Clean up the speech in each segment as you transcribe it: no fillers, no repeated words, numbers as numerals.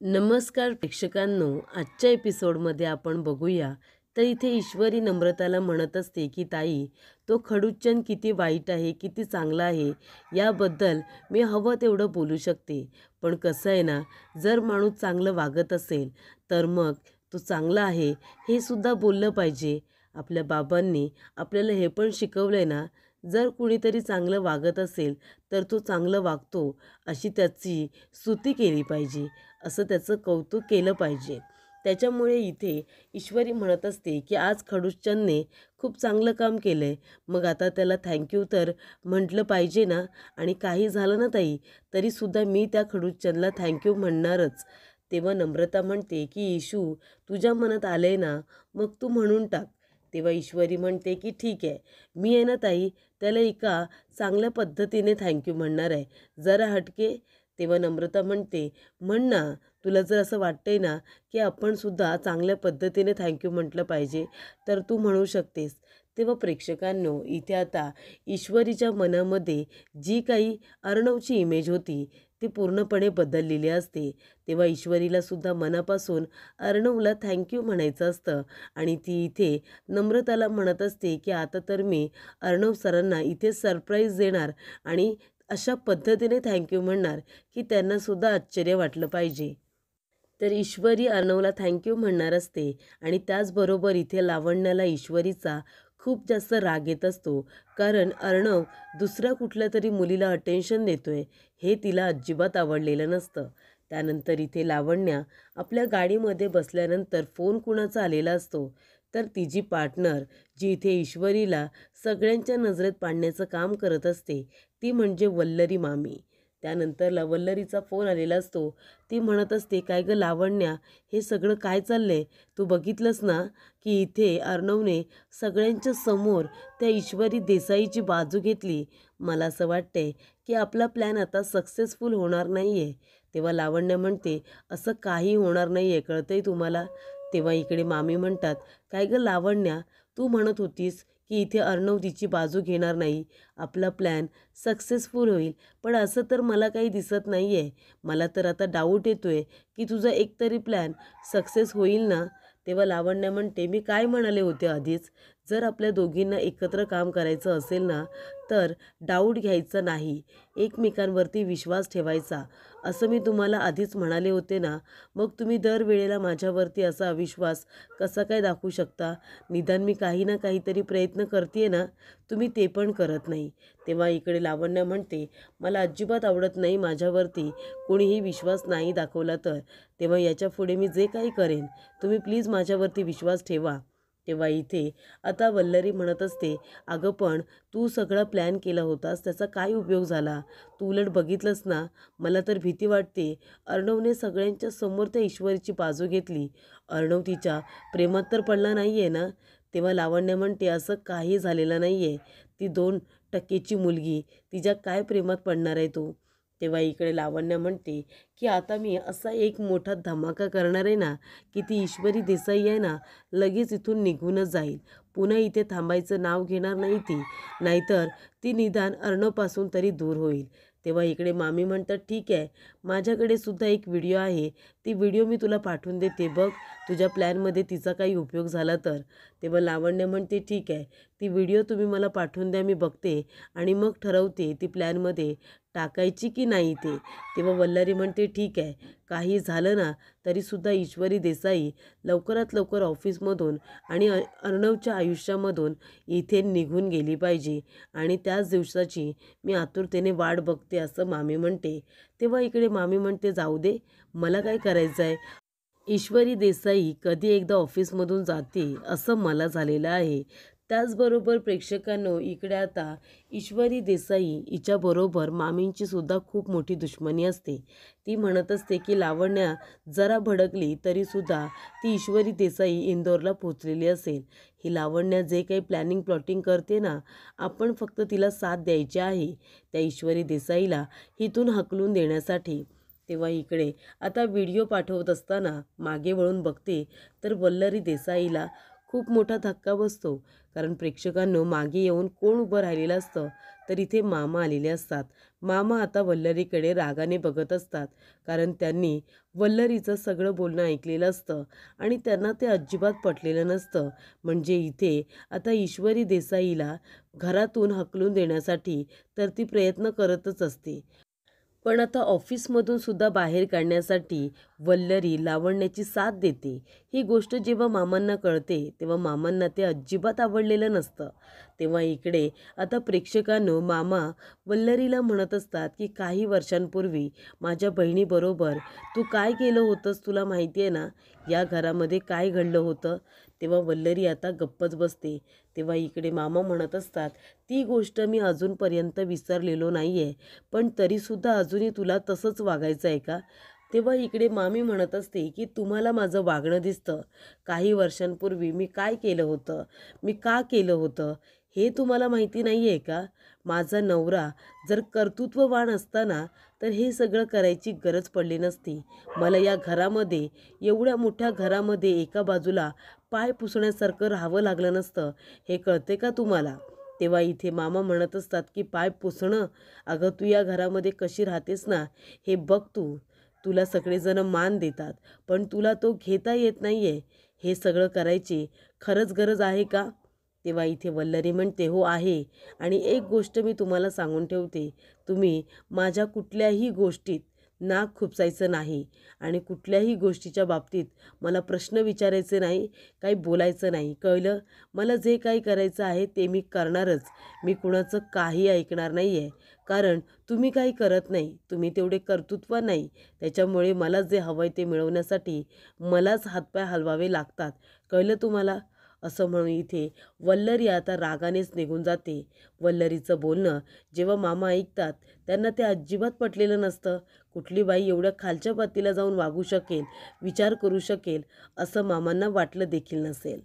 नमस्कार प्रेक्षकांनो, आजच्या एपिसोडमध्ये आपण बघूया तर इथे ईश्वरी नम्रताला म्हणत असते की ताई, तो खडूसचंद किती वाईट आहे, किती चांगला आहे याबद्दल मी हवं तेवढं बोलू शकते. पण कसं आहे ना, जर माणूस चांगलं वागत असेल तर मग तो चांगला आहे हे सुद्धा बोललं पाहिजे. आपल्या बाबांनी आपल्याला हे पण शिकवलं आहे ना, जर कुणीतरी चांगलं वागत असेल तर तो चांगलं वागतो अशी त्याची स्तुती केली पाहिजे, असं त्याचं कौतुक केलं पाहिजे. त्याच्यामुळे इथे ईश्वरी म्हणत असते की आज खडूसचंदने खूप चांगलं काम केलं आहे, मग आता त्याला थँक्यू तर म्हटलं पाहिजे ना. आणि काही झालं ना ताई, तरीसुद्धा मी त्या खडूसचंदला थँक्यू म्हणणारच. तेव्हा नम्रता म्हणते की ईशू, तुझ्या मनात आलं आहे ना, मग तू म्हणून टाक. तेव्हा ईश्वरी म्हणते की ठीक आहे, मी आहे ना ताई, त्याला एका चांगल्या पद्धतीने थँक्यू म्हणणार आहे, जरा हटके. तेव्हा नम्रता म्हणते, म्हण ना, तुला जर असं वाटतंय ना की आपण सुद्धा चांगल्या पद्धतीने थँक्यू म्हटलं पाहिजे तर तू म्हणू शकतेस. तेव्हा प्रेक्षकांनो, इथे आता ईश्वरीच्या मनामध्ये जी काही अर्णवची इमेज होती ती पूर्णपणे बदललेली असते. तेव्हा ईश्वरीला सुद्धा मनापासून अर्णवला थँक्यू म्हणायचं असतं आणि ती इथे नम्रताला म्हणत असते की आता तर मी अर्णव सरांना इथे सरप्राईज देणार आणि अशा पद्धतीने थँक्यू म्हणणार की त्यांनासुद्धा आश्चर्य वाटलं पाहिजे. तर ईश्वरी अर्णवला थँक्यू म्हणणार असते आणि त्याचबरोबर इथे लावण्याला ईश्वरीचा खूप जास्त राग येत असतो, कारण अर्णव दुसऱ्या कुठल्या तरी मुलीला अटेन्शन देतोय हे तिला अजिबात आवडलेलं नसतं. त्यानंतर इथे लावण्या आपल्या गाडीमध्ये बसल्यानंतर फोन कुणाचा आलेला असतो, तर तिची पार्टनर जी इथे ईश्वरीला सगळ्यांच्या नजरेत पाडण्याचं काम करत असते ती म्हणजे वल्लरी मामी. त्यानंतर वल्लरीचा फोन आलेला असतो. ती म्हणत असते, काय गं लावण्या, हे सगळं काय चाललंय? तू बघितलंस ना की इथे अर्णवने सगळ्यांच्या समोर त्या ईश्वरी देसाईची बाजू घेतली. मला असं वाटतंय की आपला प्लॅन आता सक्सेसफुल होणार नाही आहे. तेव्हा लावण्या म्हणते, असं काही होणार नाही आहे, कळतंय तुम्हाला? तेव्हा इकडे मामी म्हणतात, काय गं लावण्या, तू म्हणत होतीस की इथे अर्णव तिची बाजू घेणार नाही, आपला प्लॅन सक्सेसफुल होईल, पण असं तर मला काही दिसत नाही आहे. मला तर आता डाऊट येतो आहे की तुझा एकतरी प्लॅन सक्सेस होईल ना. तेव्हा लावण्या म्हणते, मी काय म्हणाले होते आधीच, जर आपल्या दोघींना एकत्र काम करायचं असेल ना तर डाऊट घ्यायचा नाही, एकमेकांवरती विश्वास ठेवायचा, असं मी तुम्हाला आधीच म्हणाले होते ना. मग तुम्ही दरवेळेला माझ्यावरती असा अविश्वास कसा काय दाखवू शकता? निदान मी काही ना काहीतरी प्रयत्न करते ना, तुम्ही ते पण करत नाही. तेव्हा इकडे लावण्या म्हणते, मला अजिबात आवडत नाही माझ्यावरती कोणीही विश्वास नाही दाखवला तर. तेव्हा याच्यापुढे मी जे काही करेन तुम्ही प्लीज माझ्यावरती विश्वास ठेवा. तेव्हा इथे आता वल्लरी म्हणत असते, अगं पण तू सगळा प्लॅन केला होतास, त्याचा काय उपयोग झाला? तू उलट बघितलंस ना, मला तर भीती वाटते. अर्णवने सगळ्यांच्या समोर त्या ईश्वरीची बाजू घेतली. अर्णव तिच्या प्रेमात तर पडला नाही आहे ना. तेव्हा लावण्य म्हणते, असं काही झालेलं नाही आहे. ती 2% मुलगी, तिच्या काय प्रेमात पडणार आहे तू? तेव्हा इकडे लावण्य म्हणते की आता मी असा एक मोठा धमाका करणार आहे ना की ती ईश्वरी देसाई आहे ना, लगेच इथून निघूनच जाईल. पुन्हा इथे थांबायचं नाव घेणार नाही ती, नाहीतर ती निदान अर्णवपासून तरी दूर होईल. तेव्हा इकडे मामी म्हणतात, ठीक आहे, माझ्याकडे सुद्धा एक व्हिडिओ आहे, ती व्हिडिओ मी तुला पाठवून देते, बघ तुझ्या प्लॅनमध्ये तिचा काही उपयोग झाला तर. तेव्हा लावण्य म्हणते, ठीक आहे, ती व्हिडिओ तुम्ही मला पाठवून द्या, मी बघते आणि मग ठरवते ती प्लॅनमध्ये टाकायची की नाही ते. तेव्हा वल्लरी म्हणते, ठीक आहे, काही झालं ना तरीसुद्धा ईश्वरी देसाई लवकरात लवकर ऑफिसमधून आणि अर्णवच्या आयुष्यामधून इथे निघून गेली पाहिजे आणि त्याच दिवसाची मी आतुरतेने वाट बघते, असं मामी म्हणते. तेव्हा इकडे मामी म्हणते, जाऊ दे, मला काय करायचं आहे, ईश्वरी देसाई कधी एकदा ऑफिसमधून जाते असं मला झालेलं आहे. त्याचबरोबर प्रेक्षकांनो, इकडे आता ईश्वरी देसाई हिच्याबरोबर मामींची सुद्धा खूप मोठी दुश्मनी असते. ती म्हणत असते की लावण्या जरा भडकली तरीसुद्धा ती ईश्वरी देसाई इंदोरला पोचलेली असेल. ही लावण्या जे काही प्लॅनिंग प्लॉटिंग करते ना, आपण फक्त तिला साथ द्यायची आहे त्या ईश्वरी देसाईला इथून हकलून देण्यासाठी. तेव्हा इकडे आता व्हिडिओ पाठवत असताना मागे वळून बघते तर वल्लरी देसाईला खूप मोठा धक्का बसतो. कारण प्रेक्षकांनो मागे येऊन कोण उभं राहिलेलं असतं तर इथे मामा आलेले असतात. मामा आता वल्लरीकडे रागाने बघत असतात, कारण त्यांनी वल्लरीचं सगळं बोलणं ऐकलेलं असतं आणि त्यांना ते अजिबात पटलेलं नसतं. म्हणजे इथे आता ईश्वरी देसाईला घरातून हकलून देण्यासाठी तर ती प्रयत्न करतच असते. पण आता ऑफिसमधून सुद्धा बाहेर काढण्यासाठी वल्लरी लावण्याची साथ देते. ही गोष्ट जेव्हा मामांना कळते तेव्हा मामांना ते अजिबात आवडलेलं नसतं. तेव्हा इकडे आता प्रेक्षकांनो मामा वल्लरीला म्हणत असतात की काही वर्षांपूर्वी माझ्या बहिणीबरोबर तू काय केलं होतंस तुला माहिती आहे ना, या घरामध्ये काय घडलं होतं. तेव्हा वल्लरी आता गप्पच बसते. तेव्हा इकडे मामा म्हणत असतात, ती गोष्ट मी अजूनपर्यंत विसरलेलो नाही आहे, पण तरीसुद्धा अजूनही तुला तसंच वागायचं आहे का? तेव्हा इकडे मामी म्हणत असते की तुम्हाला माझं वागणं दिसतं. काही वर्षांपूर्वी मी काय केलं होतं, मी का केलं होतं हे तुम्हाला माहिती नाही आहे का? माझा नवरा जर कर्तृत्ववान असता ना तर हे सगळं करायची गरज पडली नसती. मला या घरामध्ये, एवढ्या मोठ्या घरामध्ये एका बाजूला पाय पुसण्यासारखं राहावं लागलं नसतं. हे कळते का तुम्हाला? तेव्हा इथे मामा म्हणत असतात की पाय पुसणं, अगं तू या घरामध्ये कशी राहतेस ना हे बघ तू. तुला सगळेजण मान देतात, पण तुला तो घेता येत नाही आहे. हे सगळं करायची खरंच गरज आहे का? तेव्हा इथे वल्लरी म्हणते, हो आहे. आणि एक गोष्ट मी तुम्हाला सांगून ठेवते, तुम्ही माझ्या कुठल्याही गोष्टीत नाक खुपसायचं नाही आणि कुठल्याही गोष्टीच्या बाबतीत मला प्रश्न विचारायचे नाही, काही बोलायचं नाही, कळलं? मला जे काही करायचं आहे ते मी करणारच. मी कुणाचं काही ऐकणार नाही आहे, कारण तुम्ही काही करत नाही, तुम्ही तेवढे कर्तृत्व नाही. त्याच्यामुळे मला जे हवं आहे ते मिळवण्यासाठी मलाच हातपाय हलवावे लागतात, कळलं तुम्हाला? असं म्हणून इथे वल्लरी आता रागानेच निघून जाते. वल्लरीचं बोलणं जेव्हा मामा ऐकतात त्यांना ते अजिबात पटलेलं नसतं. कुठली बाई एवढ्या खालच्या पातळीला जाऊन वागू शकेल, विचार करू शकेल, असं मामांना वाटलं देखील नसेल.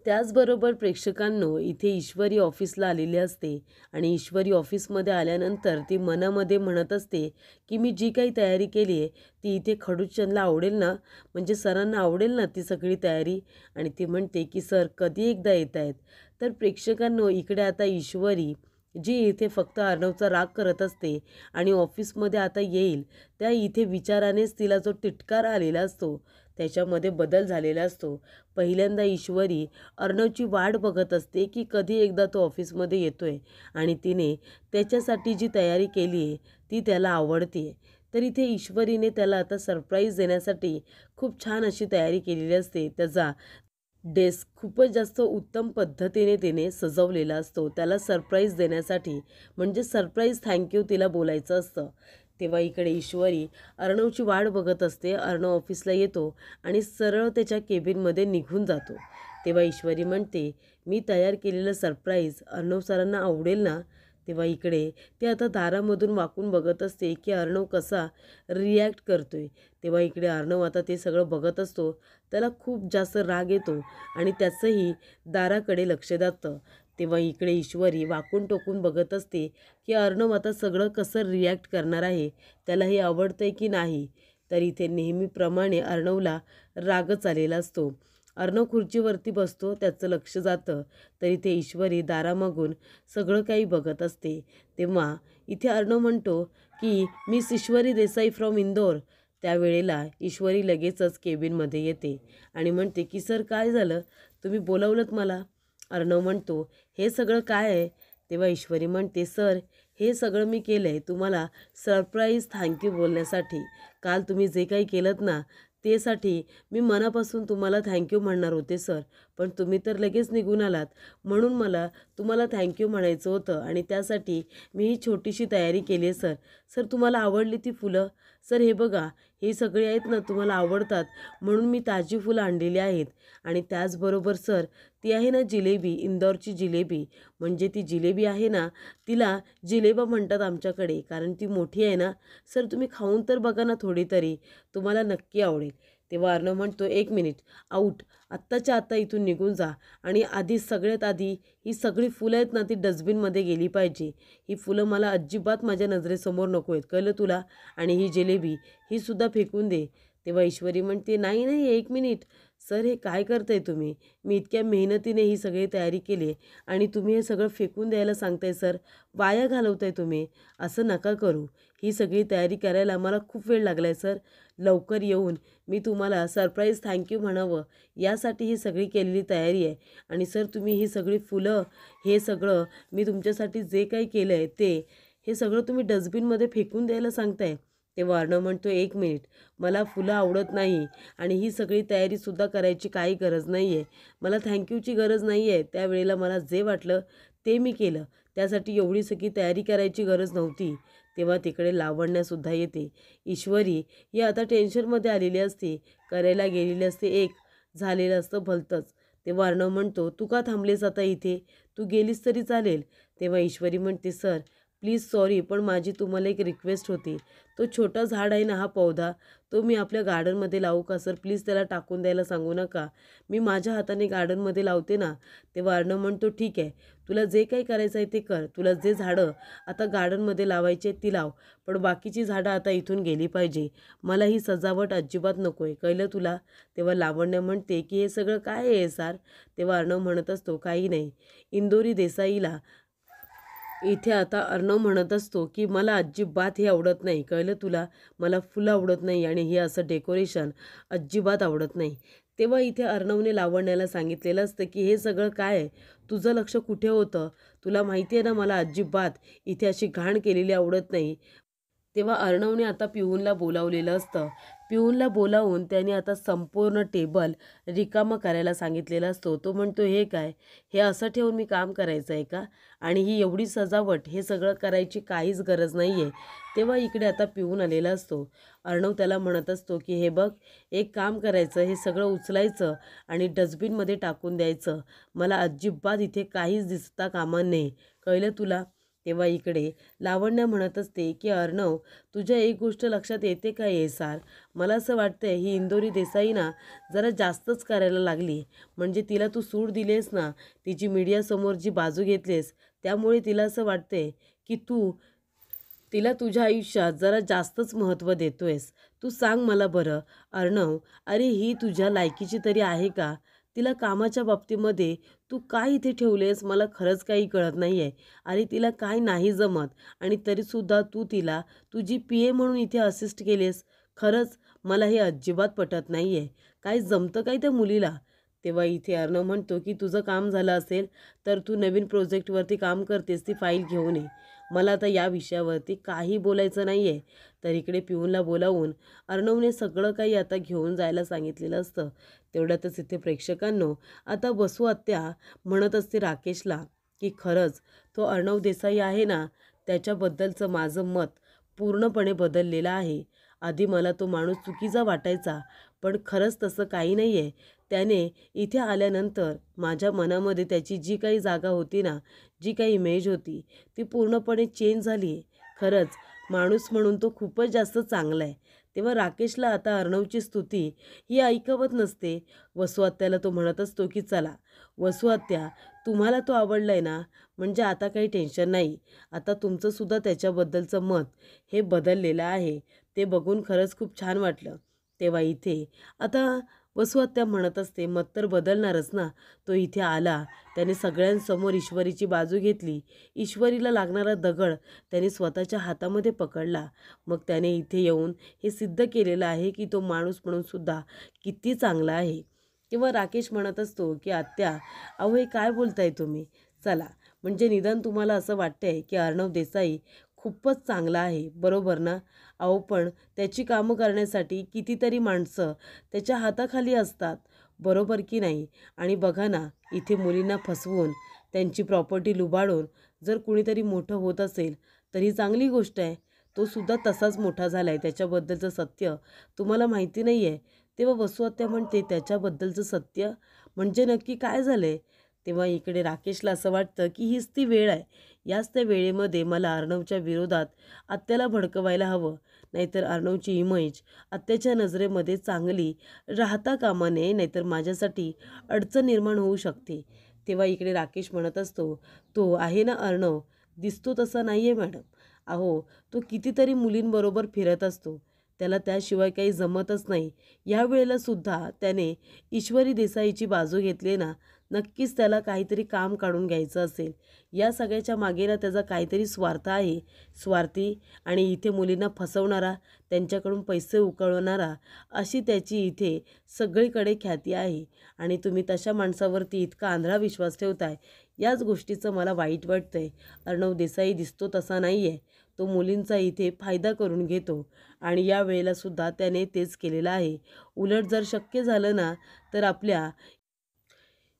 त्याचबरोबर प्रेक्षकांनो इथे ईश्वरी ऑफिसला आलेली असते आणि ईश्वरी ऑफिसमध्ये आल्यानंतर ती मनामध्ये म्हणत असते की मी जी काही तयारी केली आहे ती इथे खडूचंदला आवडेल ना, म्हणजे सरांना आवडेल ना ती सगळी तयारी. आणि ती म्हणते की सर कधी एकदा येत आहेत. तर प्रेक्षकांनो इकडे आता ईश्वरी जी इथे फक्त अर्णवचा राग करत असते आणि ऑफिसमध्ये आता येईल त्या इथे विचारानेच तिला जो तिटकारा आलेला असतो त्याच्यामध्ये बदल झालेला असतो. पहिल्यांदा ईश्वरी अर्णवची वाट बघत असते की कधी एकदा तो ऑफिसमध्ये येतोय आणि तिने त्याच्यासाठी जी तयारी केली आहे ती त्याला आवडते. तर इथे ईश्वरीने त्याला आता सरप्राईज देण्यासाठी खूप छान अशी तयारी केलेली असते. त्याचा डेस्क खूपच जास्त उत्तम पद्धतीने तिने सजवलेला असतो त्याला सरप्राईज देण्यासाठी, म्हणजे सरप्राईज थँक्यू तिला बोलायचं असतं. तेव्हा इकडे ईश्वरी अर्णवची वाट बघत असते. अर्णव ऑफिसला येतो आणि सरळ त्याच्या केबिनमध्ये निघून जातो. तेव्हा ईश्वरी म्हणते, मी तयार केलेलं सरप्राईज अर्णव सरांना आवडेल ना? तेव्हा इकडे ते आता दारामधून वाकून बघत असते की अर्णव कसा रिॲक्ट करतोय. तेव्हा इकडे अर्णव आता ते सगळं बघत असतो. त्याला खूप जास्त राग येतो आणि त्याचंही दाराकडे लक्ष जातं. तेव्हा इकडे ईश्वरी वाकून टोकून बघत असते की अर्णव आता सगळं कसं रिॲक्ट करणार आहे, त्याला हे आवडतंय की नाही. तर इथे नेहमीप्रमाणे अर्णवला रागच आलेला असतो. अर्णव खुर्चीवरती बसतो, त्याचं लक्ष जातं. तर इथे ईश्वरी दारामागून सगळं काही बघत असते. तेव्हा इथे अर्णव म्हणतो की miss Ishwari Desai from Indore. त्यावेळेला ईश्वरी लगेचच केबिनमध्ये येते आणि म्हणते की सर काय झालं, तुम्ही बोलावलंत मला? अर्णव म्हणतो, हे सगळं काय आहे? तेव्हा ईश्वरी म्हणते, सर हे सगळं मी केलं आहे तुम्हाला सरप्राईज थँक्यू बोलण्यासाठी. काल तुम्ही जे काही केलंत ना त्यासाठी मी मनापासून तुम्हाला थँक्यू म्हणणार होते सर, पण तुम्ही तर लगेच निघून आलात, म्हणून मला तुम्हाला थँक्यू म्हणायचं होतं आणि त्यासाठी मी ही छोटीशी तयारी केली आहे सर. सर तुम्हाला आवडली ती फुलं? सर हे बघा, हे सगळे आहेत ना तुम्हाला आवडतात म्हणून मी ताजी फुलं आणलेली आहेत. आणि त्याचबरोबर सर ती आहे ना जिलेबी, इंदोरची जिलेबी, म्हणजे ती जिलेबी आहे ना तिला जिलेबा म्हणतात आमच्याकडे, कारण ती मोठी आहे ना. सर तुम्ही खाऊन तर बघा ना थोडी तरी, तुम्हाला नक्की आवडेल. तेव्हा अर्णव म्हणतो, एक मिनिट, आऊट, आत्ताच्या आत्ता इथून निघून जा आणि आधी सगळ्यात आधी ही सगळी फुलं आहेत ना ती डस्टबिनमध्ये गेली पाहिजे. ही फुलं मला अजिबात माझ्या नजरेसमोर नको आहेत, कळलं तुला? आणि ही जिलेबी ही सुद्धा फेकून दे. तेव्हा ईश्वरी म्हणते, नाही नाही, 1 मिनिट सर, हे काय करताय तुम्ही? मी इतक्या मेहनतीने ही सगळी तयारी केली आणि तुम्ही हे सगळं फेकून द्यायला सांगताय सर, वाया घालवताय तुम्ही. असं नका करू. ही सगळी तयारी करायला मला खूप वेळ लागला आहे सर. लवकर येऊन मी तुम्हाला सरप्राईज थँक्यू म्हणावं यासाठी ही सगळी केलेली तयारी आहे. आणि सर, तुम्ही ही सगळी फुलं, हे सगळं मी तुमच्यासाठी जे काही केलं आहे हे सगळं तुम्ही डस्टबिनमध्ये फेकून द्यायला सांगताय. तेव्हा अर्णव म्हणतो, 1 मिनिट, मला फुलं आवडत नाही आणि ही सगळी तयारीसुद्धा करायची काही गरज नाही आहे. मला थँक्यूची गरज नाही आहे. त्यावेळेला मला जे वाटलं ते मी केलं. त्यासाठी एवढी सगळी तयारी करायची गरज नव्हती. तेव्हा तिकडे लावण्यासुद्धा येते. ईश्वरी ही आता टेन्शनमध्ये आलेली असते. करायला गेलेली असते एक, झालेलं असतं भलतंच. तेव्हा अर्णव म्हणतो, तू का थांबलेस आता इथे? तू गेलीस तरी चालेल. तेव्हा ईश्वरी म्हणते, सर प्लीज सॉरी, पण माझी तुम्हाला एक रिक्वेस्ट होती. तो छोटा झाड आहे ना, हा पौधा, तो मी आपल्या गार्डनमध्ये लावू का सर? प्लीज त्याला टाकून द्यायला सांगू नका. मी माझ्या हाताने गार्डनमध्ये लावते ना. तेव्हा अर्णव म्हणतो, ठीक आहे, तुला जे काही करायचं आहे ते कर. तुला जे झाडं आता गार्डनमध्ये लावायची ती लाव, पण बाकीची झाडं आता इथून गेली पाहिजे. मला ही सजावट अजिबात नको आहे, कळलं तुला? तेव्हा लावण्य म्हणते की हे सगळं काय आहे सर? तेव्हा अर्णव म्हणत असतो, काही नाही. इंदोरी देसाईला इथे आता अर्णव म्हणत असतो की मला अजिबात हे आवडत नाही, कळलं तुला? मला फुलं आवडत नाही आणि हे असं डेकोरेशन अजिबात आवडत नाही. तेव्हा इथे अर्णवने लावण्याला सांगितलेलं असतं की हे सगळं काय आहे? तुझं लक्ष कुठे होतं? तुला माहिती आहे ना, मला अजिबात इथे अशी घाण केलेली आवडत नाही. तेव्हा अर्णवने आता पिऊनला बोलावलेलं असतं. पिऊनला बोलावून त्याने आता संपूर्ण टेबल रिकामा करायला सांगितलेला असतो. तो म्हणतो, हे काय? हे असं ठेवून मी काम करायचं आहे का? आणि ही एवढी सजावट, हे सगळं करायची काहीच गरज नाही आहे. तेव्हा इकडे आता पिऊन आलेला असतो. अर्णव त्याला म्हणत असतो की हे बघ, एक काम करायचं, हे सगळं उचलायचं आणि डस्टबिनमध्ये टाकून द्यायचं. मला अजिबात इथे काहीच दिसता कामा नये, कळलं तुला? तेव्हा इकडे लावण्य म्हणत असते की अर्णव, तुझ्या एक गोष्ट लक्षात येते का सार? मला असं वाटतंय ही इंदोरी देसाई ना जरा जास्तच करायला लागली. म्हणजे तिला तू सूट दिलेस ना, तिची मीडियासमोर जी बाजू घेतलीस, त्यामुळे तिला असं वाटतंय की तू तिला तुझ्या आयुष्यात जरा जास्तच महत्त्व देतोयस. तू सांग मला बरं अर्णव, अरे ही तुझ्या लायकीची तरी आहे का? तिला कामाच्या बाबतीमध्ये तू काय इथे ठेवलेस मला खरंच काही कळत नाही आहे. अरे तिला काय नाही जमत आणि तरीसुद्धा तू तिला तुझी PA म्हणून इथे असिस्ट केलेस. खरंच मला हे अजिबात पटत नाही आहे. काय जमतं काय त्या मुलीला? तेव्हा इथे अर्णव म्हणतो की तुझं काम झालं असेल तर तू नवीन प्रोजेक्टवरती काम करतेस, ती फाईल घेऊन ये. मला आता या विषयावरती काही बोलायचं नाही आहे. तर इकडे पिऊनला बोलावून अर्णवने सगळं काही आता घेऊन जायला सांगितलेलं असतं. तेवढ्यातच इथे प्रेक्षकांनो, आता बसू आत्या म्हणत असते राकेशला की खरंच तो अर्णव देसाई आहे ना, त्याच्याबद्दलचं माझं मत पूर्णपणे बदललेलं आहे. आधी मला तो माणूस चुकीचा वाटायचा, पण खरंच तसं काही नाही आहे. त्याने इथे आल्यानंतर माझ्या मनामध्ये त्याची जी काही जागा होती ना, जी काही इमेज होती, ती पूर्णपणे चेंज झाली आहे. खरंच माणूस म्हणून तो खूपच जास्त चांगला आहे. तेव्हा राकेशला आता अर्णवची स्तुती ही ऐकवत नसते. वसू आत्याला तो म्हणत असतो की चला वसू आत्या, तुम्हाला तो आवडला आहे ना, म्हणजे आता काही टेन्शन नाही. आता तुमचंसुद्धा त्याच्याबद्दलचं मत हे बदललेलं आहे. ते बघून खरंच खूप छान वाटलं. तेव्हा इथे आता वसू आत्या म्हणत असते, मत तर बदलणारच ना. तो इथे आला, त्याने सगळ्यांसमोर ईश्वरीची बाजू घेतली. ईश्वरीला लागणारा दगड त्याने स्वतःच्या हातामध्ये पकडला. मग त्याने इथे येऊन हे सिद्ध केलेलं आहे की तो माणूस म्हणून सुद्धा किती चांगला आहे. किंवा राकेश म्हणत असतो की आत्या, अहो हे काय बोलताय तुम्ही? चला, म्हणजे निदान तुम्हाला असं वाटतंय की अर्णव देसाई खूपच चांगला आहे, बरोबर ना? अहो पण त्याची कामं करण्यासाठी कितीतरी माणसं त्याच्या हाताखाली असतात, बरोबर की नाही? आणि बघा ना, इथे मुलींना फसवून त्यांची प्रॉपर्टी लुबाडून जर कुणीतरी मोठं होत असेल तर ही चांगली गोष्ट आहे. तो सुद्धा तसाच मोठा झाला आहे. त्याच्याबद्दलचं सत्य तुम्हाला माहिती नाही आहे. तेव्हा वसू आत्या म्हणते, त्याच्याबद्दलचं सत्य म्हणजे नक्की काय झालं आहे? तेव्हा इकडे राकेशला असं वाटतं की हीच ती वेळ आहे. याच त्या वेळेमध्ये मला अर्णवच्या विरोधात आत्याला भडकवायला हवं. नाहीतर अर्णवची इमेज आत्याच्या नजरेमध्ये चांगली राहता कामा नये, नाहीतर माझ्यासाठी अडचण निर्माण होऊ शकते. तेव्हा इकडे राकेश म्हणत असतो, तो आहे ना अर्णव, दिसतो तसा नाही आहे मॅडम. अहो तो कितीतरी मुलींबरोबर फिरत असतो. त्याला त्याशिवाय काही जमतच नाही. यावेळेला सुद्धा त्याने ईश्वरी देसाईची बाजू घेतली ना, नक्कीच त्याला काहीतरी काम काढून घ्यायचं असेल. या सगळ्याच्या मागे ना त्याचा काहीतरी स्वार्थ आहे. स्वार्थी आणि इथे मुलींना फसवणारा, त्यांच्याकडून पैसे उकळवणारा, अशी त्याची इथे सगळीकडे ख्याती आहे. आणि तुम्ही तशा माणसावरती इतका आंधळा विश्वास ठेवताय, याच गोष्टीचं मला वाईट वाटतंय. अर्णव देसाई दिसतो तसा नाही आहे. तो मुलींचा इथे फायदा करून घेतो आणि या वेळेला सुद्धा त्याने तेच केलेलं आहे. उलट जर शक्य झालं ना, तर आपल्या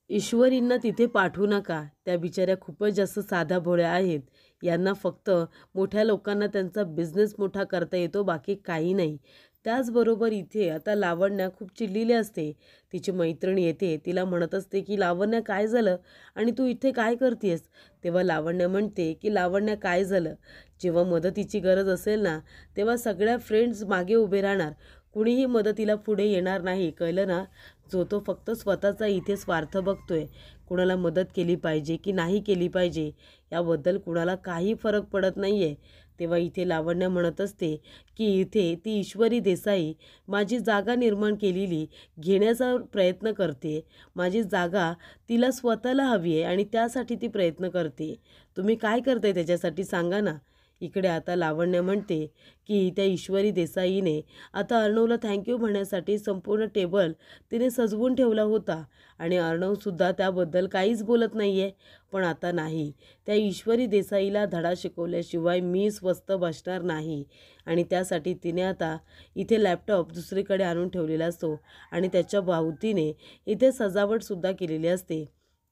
ईश्वरींना तिथे पाठवू नका. त्या बिचाऱ्या खूपच जास्त साध्या भोळ्या आहेत. यांना फक्त मोठ्या लोकांना त्यांचा बिझनेस मोठा करता येतो, बाकी काही नाही. त्याचबरोबर इथे आता लावण्या खूप चिडलेली असते. तिची मैत्रीण येते, तिला म्हणत असते की लावण्या काय झालं आणि तू इथे काय करतेस? तेव्हा लावण्या म्हणते की लावण्या काय झालं, जेव्हा मदतीची गरज असेल ना, तेव्हा सगळ्या फ्रेंड्स मागे उभे राहणार, कुणीही मदतीला पुढे येणार नाही, कळलं ना? जो तो फक्त स्वतःचा इथे स्वार्थ बघतोय. कुणाला मदत केली पाहिजे की नाही केली पाहिजे याबद्दल कुणाला काही फरक पडत नाही आहे. तेव्हा इथे लावण्य म्हणत असते की इथे ती ईश्वरी देसाई माझी जागा निर्माण केलेली घेण्याचा प्रयत्न करते. माझी जागा तिला स्वतःला हवी आहे आणि त्यासाठी ती प्रयत्न करते. तुम्ही काय करताय त्याच्यासाठी सांगा ना? इकडे आता लावण्य म्हणते की त्या ईश्वरी देसाईने आता अर्णवला थँक्यू म्हणण्यासाठी संपूर्ण टेबल तिने सजवून ठेवला होता आणि अर्णवसुद्धा त्याबद्दल काहीच बोलत नाही आहे. पण आता नाही, त्या ईश्वरी देसाईला धडा शिकवल्याशिवाय मी स्वस्थ बसणार नाही. आणि त्यासाठी तिने आता इथे लॅपटॉप दुसरीकडे आणून ठेवलेला असतो आणि त्याच्या भोवतीने इथे सजावटसुद्धा केलेली असते.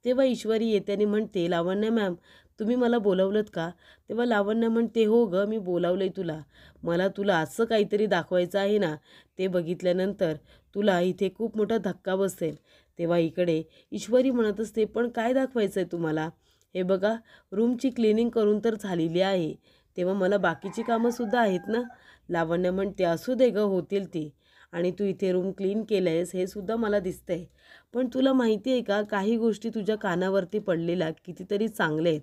तेव्हा ईश्वरी येते आणि म्हणते, लावण्य मॅम तुम्ही मला बोलावलंत का? तेव्हा लावण्य म्हणते, हो गं, मी बोलावलंय तुला. मला तुला असं काहीतरी दाखवायचं आहे ना, ते बघितल्यानंतर तुला इथे खूप मोठा धक्का बसेल. तेव्हा इकडे ईश्वरी म्हणत असते, पण काय दाखवायचं आहे तुम्हाला? हे बघा, रूमची क्लिनिंग करून तर झालेली आहे. तेव्हा मला बाकीची कामंसुद्धा आहेत ना. लावण्य म्हणते, असू दे गं, होतील ती. आणि तू इथे रूम क्लीन केलं आहेस हे सुद्धा मला दिसतंय. पण तुला माहिती आहे का, काही गोष्टी तुझ्या कानावरती पडलेल्या कितीतरी चांगल्या आहेत.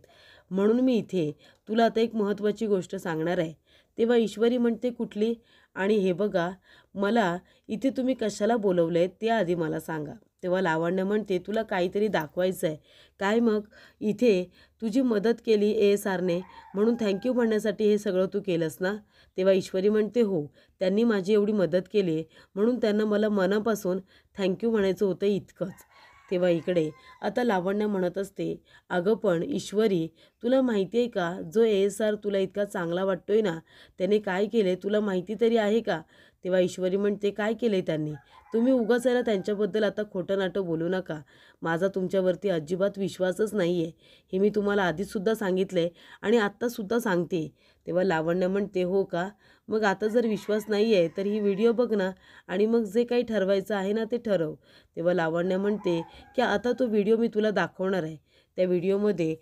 म्हणून मी इथे तुला आता एक महत्त्वाची गोष्ट सांगणार आहे. तेव्हा ईश्वरी म्हणते, कुठली? आणि हे बघा, मला इथे तुम्ही कशाला बोलवलं आहे ते आधी मला सांगा. तेव्हा लावण्य म्हणते, तुला काहीतरी दाखवायचं आहे. काय मग? इथे तुझी मदत केली ASRने म्हणून थँक्यू म्हणण्यासाठी हे सगळं तू केलंस ना? तेव्हा ईश्वरी म्हणते, हो, त्यांनी माझी एवढी मदत केली म्हणून त्यांना मला मनापासून थँक्यू म्हणायचं होतं, इतकंच. तेव्हा इकडे आता लावण्य म्हणत असते, अगं पण ईश्वरी, तुला माहिती आहे का, जो ASR तुला इतका चांगला वाटतोय ना, त्याने काय केले तुला माहिती तरी आहे का? तेव्हा ईश्वरी म्हणते, काय केले त्यांनी? तुम्ही उगाच आहे ना त्यांच्याबद्दल आता खोटं नाटं बोलू नका. माझा तुमच्यावरती अजिबात विश्वासच नाही आहे. हे मी तुम्हाला आधीसुद्धा सांगितलं आहे आणि आत्तासुद्धा सांगते. तेव्हा लावण्य म्हणते, हो का? मग आता जर विश्वास नाही आहे तर ही व्हिडिओ बघ ना आणि मग जे काही ठरवायचं आहे ना ते ठरव. तेव्हा लावण्य म्हणते की आता तो व्हिडिओ मी तुला दाखवणार आहे. त्या व्हिडिओमध्ये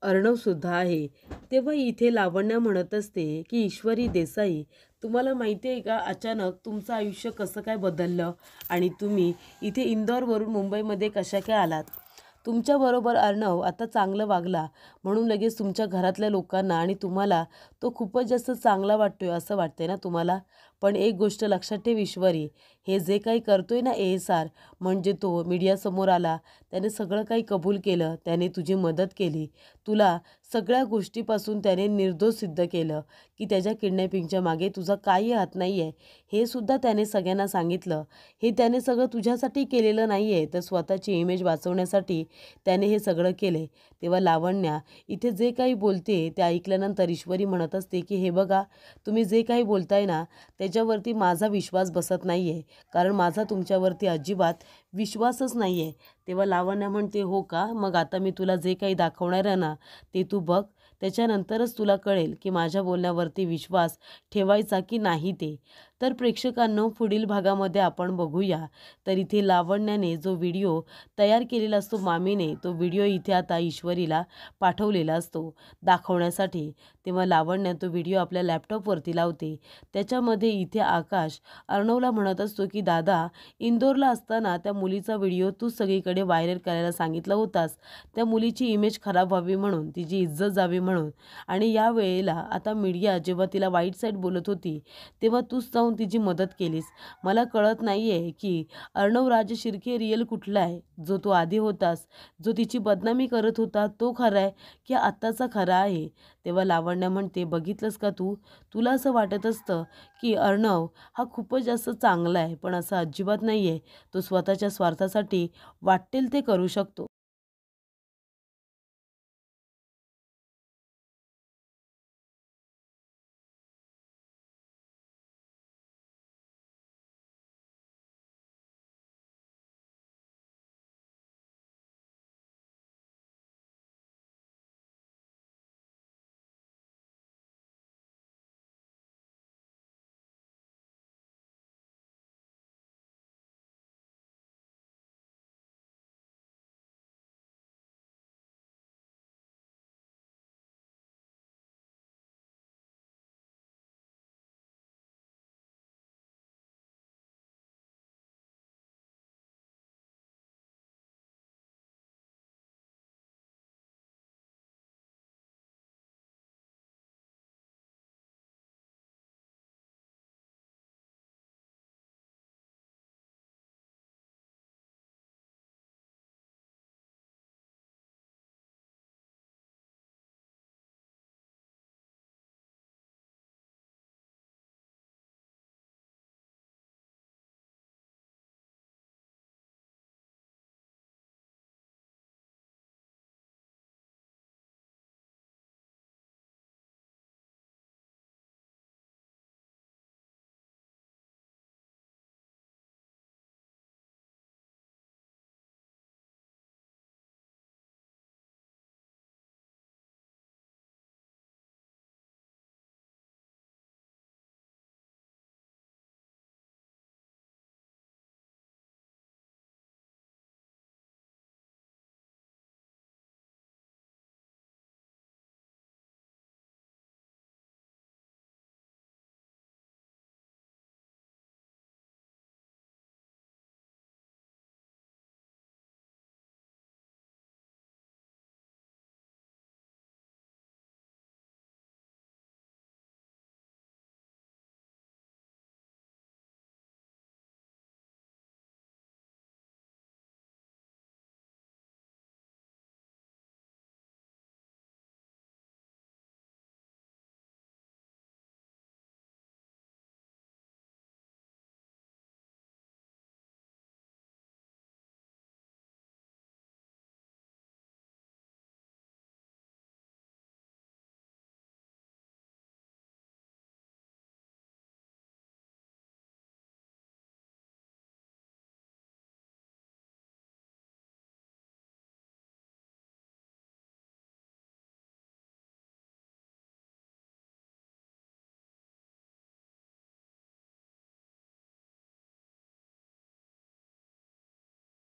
अर्णवसुद्धा आहे. तेव्हा इथे लावण्य म्हणत असते की ईश्वरी देसाई, तुम्हाला माहिती आहे का, अचानक तुमचं आयुष्य कसं काय बदललं आणि तुम्ही इथे इंदोरवरून मुंबईमध्ये कशा काय आलात? तुमच्याबरोबर अर्णव आता चांगलं वागला म्हणून लगेच तुमच्या घरातल्या लोकांना आणि तुम्हाला तो खूपच जास्त चांगला वाटतोय असं वाटतंय ना तुम्हाला? पण एक गोष्ट लक्षात ठेव ईश्वरी, हे जे काही करतोय ना ASR, म्हणजे तो मीडियासमोर आला, त्याने सगळं काही कबूल केलं, त्याने तुझी मदत केली, तुला सगळ्या गोष्टीपासून त्याने निर्दोष सिद्ध केलं की त्याच्या किडनॅपिंगच्या मागे तुझा काही हात नाही आहे, हे सुद्धा त्याने सगळ्यांना सांगितलं. हे त्याने सगळं तुझ्यासाठी केलेलं नाही आहे, तर स्वतःची इमेज वाचवण्यासाठी त्याने हे सगळं केले. तेव्हा लावण्या इथे जे काही बोलते ते ऐकल्यानंतर ईश्वरी म्हणत असते की हे बघा, तुम्ही जे काही बोलताय ना त्याच्यावरती माझा विश्वास बसत नाही आहे, कारण माझा तुमच्यावरती अजिबात विश्वासच नाही आहे. तेव्हा लावण्या म्हणते, हो का? मग आता मी तुला जे काही दाखवणार आहे ना ते तू बघ, त्याच्यानंतरच तुला कळेल की माझ्या बोलण्यावरती विश्वास ठेवायचा की नाही ते. तर प्रेक्षकांनो, पुढील भागामध्ये आपण बघूया. तर इथे लावण्याने जो व्हिडिओ तयार केलेला असतो मामीने, तो व्हिडिओ इथे आता ईश्वरीला पाठवलेला असतो दाखवण्यासाठी. तेव्हा लावण्य तो व्हिडिओ आपल्या लॅपटॉपवरती लावते. त्याच्यामध्ये इथे आकाश अर्णवला म्हणत असतो की दादा, इंदोरला असताना त्या मुलीचा व्हिडिओ तू सगळीकडे व्हायरल करायला सांगितला होतास, त्या मुलीची इमेज खराब व्हावी म्हणून, तिची इज्जत जावी म्हणून. आणि या वेळेला आता मीडिया जेव्हा तिला वाईट साईड बोलत होती तेव्हा तूच जाऊन तिची मदत केलीस. मला कळत नाही आहे की अर्णव राज शिर्के रिअल कुठला आहे, जो तू आधी होतास, जो तिची बदनामी करत होता तो खरा आहे की आत्ताचा खरा आहे. तेव्हा लावण्य म्हणते, बघितलंस का तू, तुला असं वाटत असतं की अर्णव हा खूपच जास्त चांगला आहे, पण असं अजिबात नाही आहे. तो स्वतःच्या स्वार्थासाठी वाटेल ते करू शकतो.